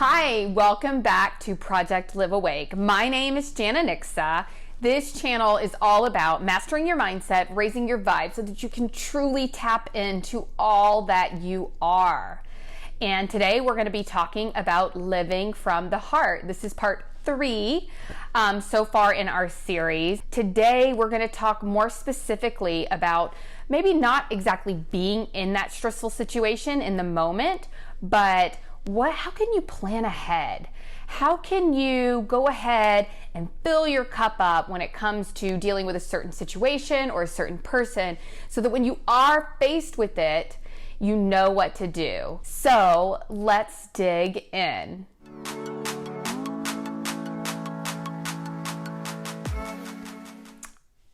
Hi, welcome back to Project Live Awake. My name is Jana Nixa. This channel is all about mastering your mindset, raising your vibe so that you can truly tap into all that you are. And today we're going to be talking about living from the heart. This is part 3 so far in our series. Today we're going to talk more specifically about maybe not exactly being in that stressful situation in the moment, but how can you plan ahead? How can you go ahead and fill your cup up when it comes to dealing with a certain situation or a certain person so that when you are faced with it, you know what to do? So let's dig in.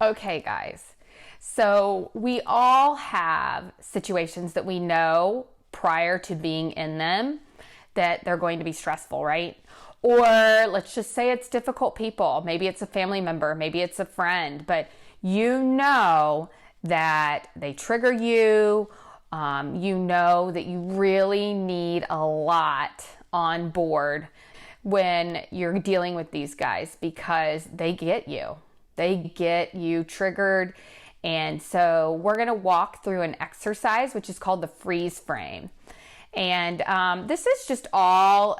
Okay, guys. So we all have situations that we know prior to being in them that they're going to be stressful, right? Or let's just say it's difficult people. Maybe it's a family member, maybe it's a friend, but you know that they trigger you. You know that you really need a lot on board when you're dealing with these guys because they get you. They get you triggered. And so we're going to walk through an exercise which is called the freeze frame. And this is just all,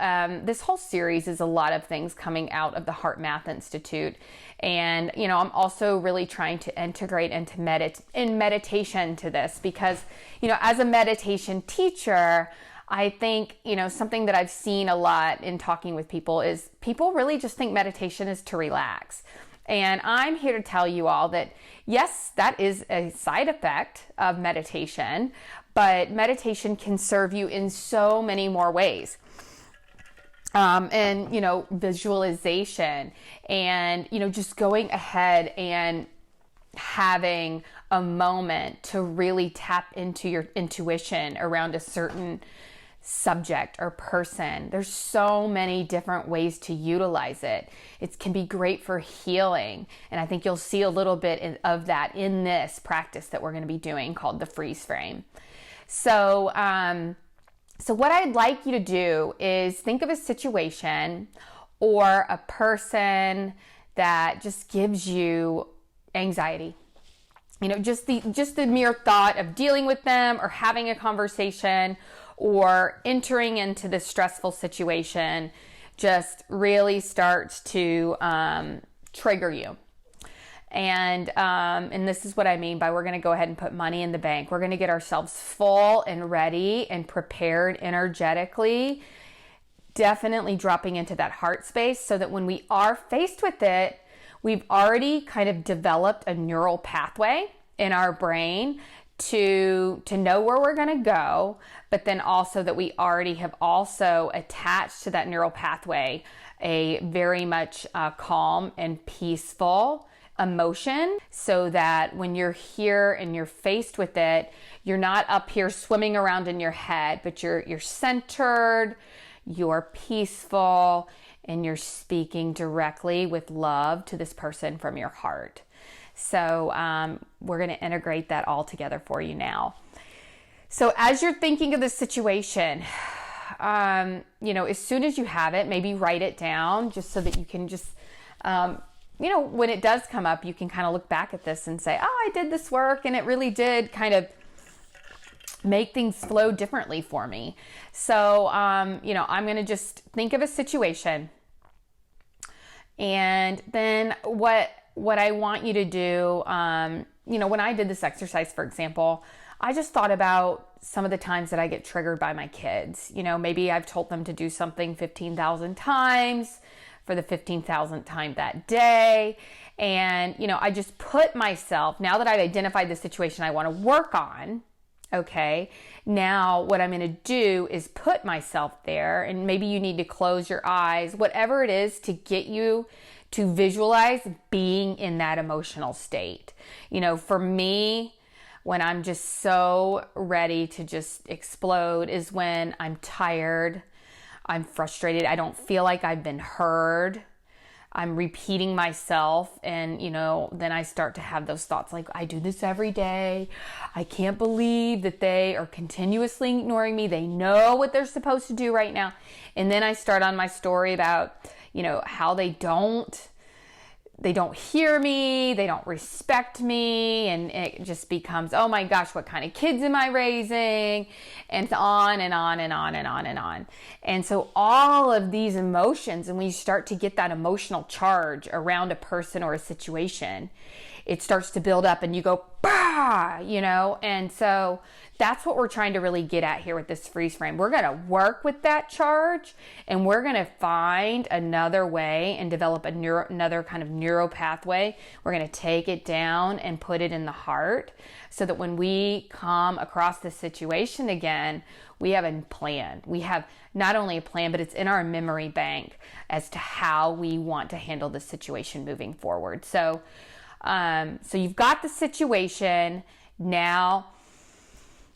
this whole series is a lot of things coming out of the Heart Math Institute. And, you know, I'm also really trying to integrate into meditation to this because, you know, as a meditation teacher, I think, you know, something that I've seen a lot in talking with people is people really just think meditation is to relax. And I'm here to tell you all that, yes, that is a side effect of meditation, but meditation can serve you in so many more ways. And, you know, visualization and, you know, just going ahead and having a moment to really tap into your intuition around a certain subject or person. There's so many different ways to utilize it. It can be great for healing. And I think you'll see a little bit of that in this practice that we're going to be doing called the freeze frame. So what I'd like you to do is think of a situation or a person that just gives you anxiety. You know, just the mere thought of dealing with them or having a conversation or entering into this stressful situation just really starts to trigger you. And this is what I mean by we're going to go ahead and put money in the bank. We're going to get ourselves full and ready and prepared energetically, definitely dropping into that heart space so that when we are faced with it, we've already kind of developed a neural pathway in our brain to know where we're going to go, but then also that we already have also attached to that neural pathway a very much calm and peaceful emotion so that when you're here and you're faced with it, you're not up here swimming around in your head, but you're centered, you're peaceful, and you're speaking directly with love to this person from your heart. So we're going to integrate that all together for you now. So as you're thinking of this situation, you know, as soon as you have it, maybe write it down just so that you can just, you know, when it does come up, you can kind of look back at this and say, oh, I did this work and it really did kind of make things flow differently for me. So, you know, I'm going to just think of a situation. And then what I want you to do, you know, when I did this exercise, for example, I just thought about some of the times that I get triggered by my kids. You know, maybe I've told them to do something 15,000 times for the 15,000th time that day. And, you know, I just put myself, now that I've identified the situation I want to work on, okay, now what I'm going to do is put myself there, and maybe you need to close your eyes, whatever it is to get you to visualize being in that emotional state. You know, for me, when I'm just so ready to just explode is when I'm tired, I'm frustrated, I don't feel like I've been heard. I'm repeating myself, and then I start to have those thoughts like, I do this every day. I can't believe that they are continuously ignoring me. They know what they're supposed to do right now. And then I start on my story about, how they don't hear me, they don't respect me, and it just becomes, oh my gosh, what kind of kids am I raising? And on and on and on and on and on. And so all of these emotions, and we start to get that emotional charge around a person or a situation, it starts to build up and you go, bah, and so that's what we're trying to really get at here with this freeze frame. We're going to work with that charge, and we're going to find another way and develop another kind of neuro pathway. We're going to take it down and put it in the heart so that when we come across this situation again, we have a plan. We have not only a plan, but it's in our memory bank as to how we want to handle this situation moving forward. So you've got the situation. Now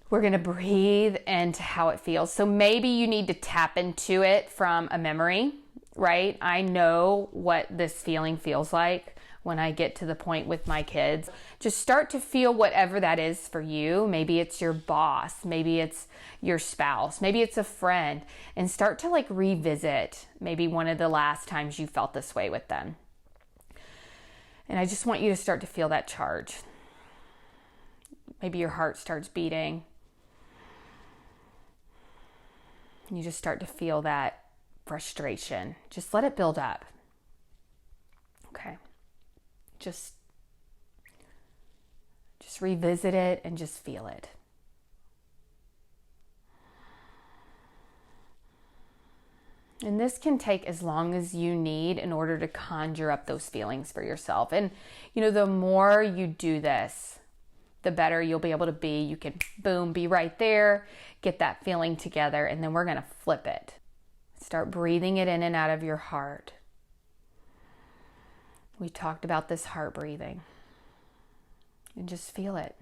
we're going to breathe into how it feels. So maybe you need to tap into it from a memory, right? I know what this feeling feels like when I get to the point with my kids. Just start to feel whatever that is for you. Maybe it's your boss, maybe it's your spouse, maybe it's a friend, and start to revisit maybe one of the last times you felt this way with them. And I just want you to start to feel that charge. Maybe your heart starts beating. You just start to feel that frustration. Just let it build up. Okay. Just revisit it and just feel it. And this can take as long as you need in order to conjure up those feelings for yourself. And, the more you do this, the better you'll be able to be. You can, boom, be right there, get that feeling together, and then we're going to flip it. Start breathing it in and out of your heart. We talked about this heart breathing. And just feel it.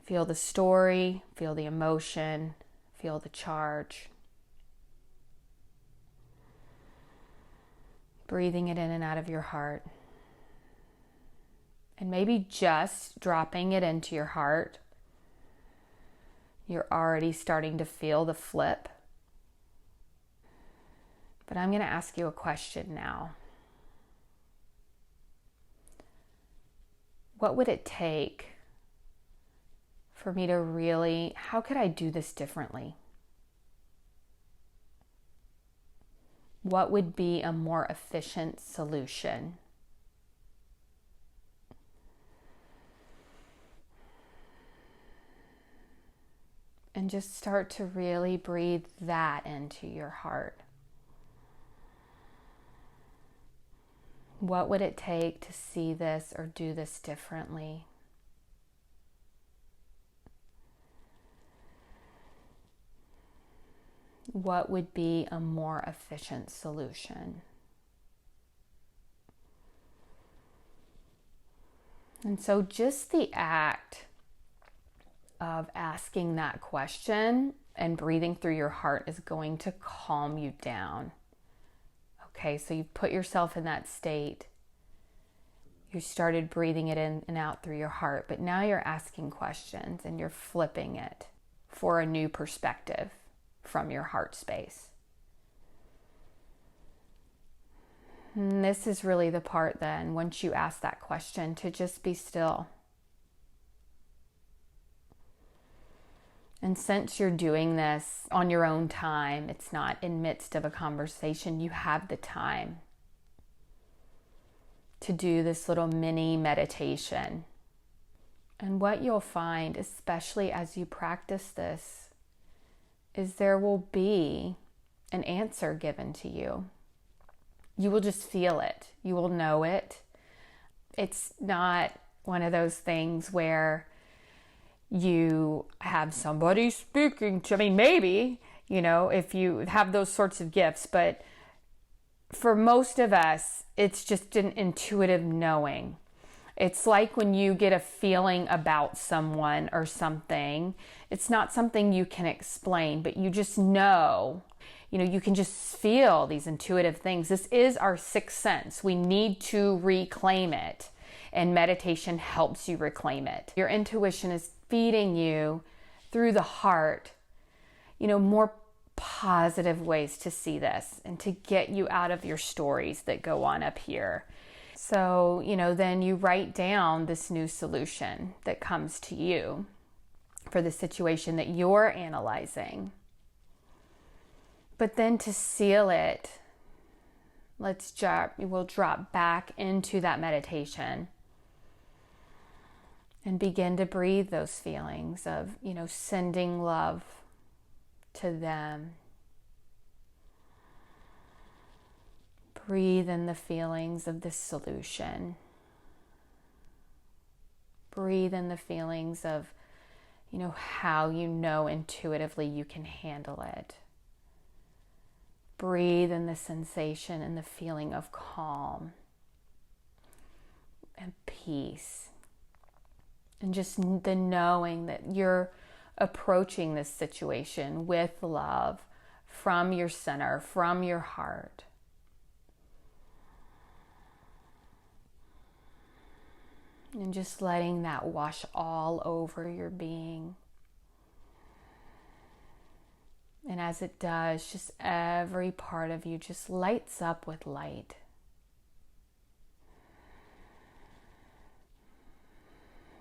Feel the story, feel the emotion, feel the charge. Breathing it in and out of your heart. And maybe just dropping it into your heart, you're already starting to feel the flip. But I'm going to ask you a question now. What would it take for me to really, how could I do this differently? What would be a more efficient solution? And just start to really breathe that into your heart. What would it take to see this or do this differently? What would be a more efficient solution? And so just the act of asking that question and breathing through your heart is going to calm you down. Okay, so you've put yourself in that state. You started breathing it in and out through your heart, but now you're asking questions and you're flipping it for a new perspective from your heart space. And this is really the part then, once you ask that question, to just be still. And since you're doing this on your own time, it's not in midst of a conversation, you have the time to do this little mini meditation. And what you'll find, especially as you practice this, is there will be an answer given to you. You will just feel it. You will know it. It's not one of those things where you have somebody speaking to me, maybe, if you have those sorts of gifts, but for most of us, it's just an intuitive knowing. It's like when you get a feeling about someone or something, it's not something you can explain, but you just know, you can just feel these intuitive things. This is our sixth sense. We need to reclaim it, and meditation helps you reclaim it. Your intuition is feeding you through the heart, more positive ways to see this and to get you out of your stories that go on up here. So, then you write down this new solution that comes to you for the situation that you're analyzing. But then to seal it, we'll drop back into that meditation and begin to breathe those feelings of, sending love to them. Breathe in the feelings of this solution. Breathe in the feelings of, how intuitively you can handle it. Breathe in the sensation and the feeling of calm and peace. And just the knowing that you're approaching this situation with love from your center, from your heart. And just letting that wash all over your being. And as it does, just every part of you just lights up with light.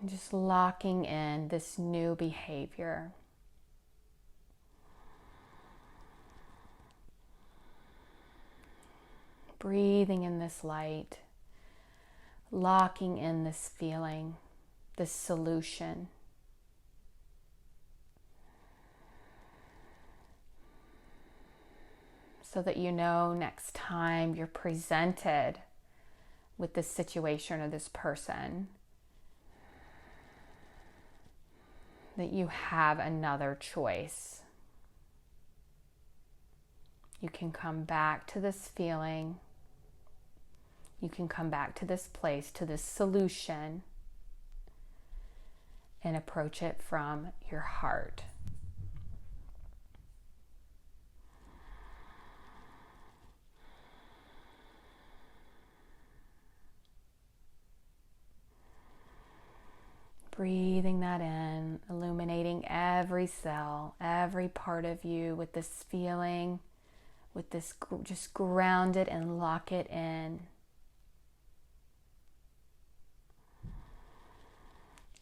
And just locking in this new behavior. Breathing in this light. Locking in this feeling, this solution. So that next time you're presented with this situation or this person, that you have another choice. You can come back to this feeling. You can come back to this place, to this solution, and approach it from your heart. Breathing that in, illuminating every cell, every part of you with this feeling, with this, just ground it and lock it in.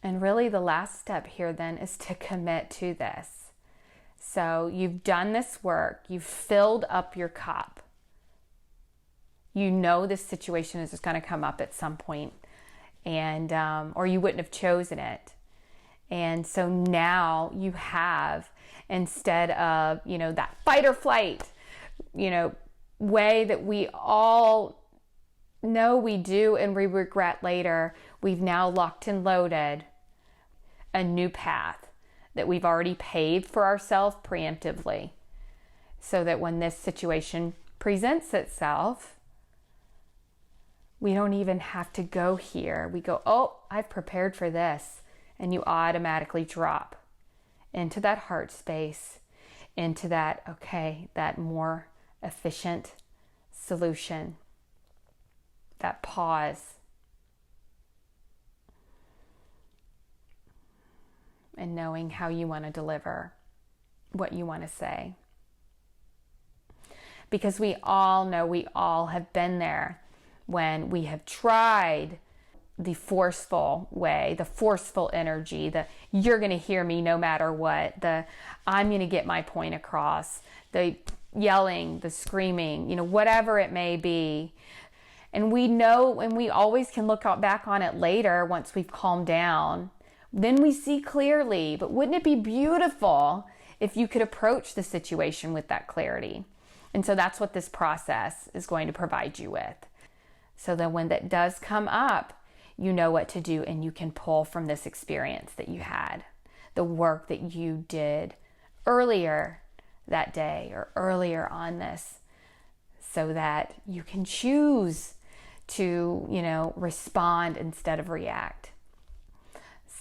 And really the last step here then is to commit to this. So you've done this work, you've filled up your cup. This situation is just going to come up at some point, and or you wouldn't have chosen it. And so now you have, instead of, that fight or flight, way that we all know we do and we regret later, we've now locked and loaded a new path that we've already paved for ourselves preemptively, so that when this situation presents itself, we don't even have to go here. We go, oh, I've prepared for this. And you automatically drop into that heart space, into that, that more efficient solution, that pause. And knowing how you want to deliver what you want to say. Because we all know, we all have been there when we have tried the forceful way, the forceful energy, the you're going to hear me no matter what, the I'm going to get my point across, the yelling, the screaming, whatever it may be. And we know, and we always can look back on it later once we've calmed down. Then we see clearly. But wouldn't it be beautiful if you could approach the situation with that clarity? And so that's what this process is going to provide you with. So that when that does come up, you know what to do, and you can pull from this experience that you had, the work that you did earlier that day or earlier on this, so that you can choose to, respond instead of react.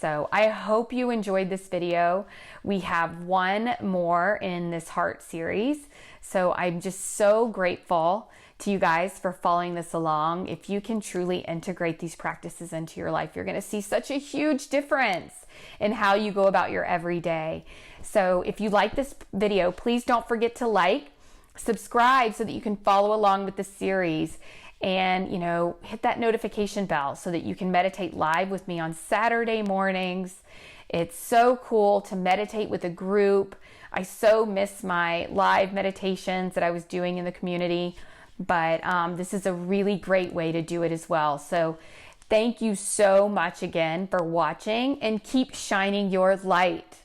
So I hope you enjoyed this video. We have one more in this heart series. So I'm just so grateful to you guys for following this along. If you can truly integrate these practices into your life, you're going to see such a huge difference in how you go about your everyday. So if you like this video, please don't forget to like, subscribe so that you can follow along with the series, and hit that notification bell so that you can meditate live with me on Saturday mornings. It's so cool to meditate with a group. I so miss my live meditations that I was doing in the community, but this is a really great way to do it as well. So thank you so much again for watching, and keep shining your light.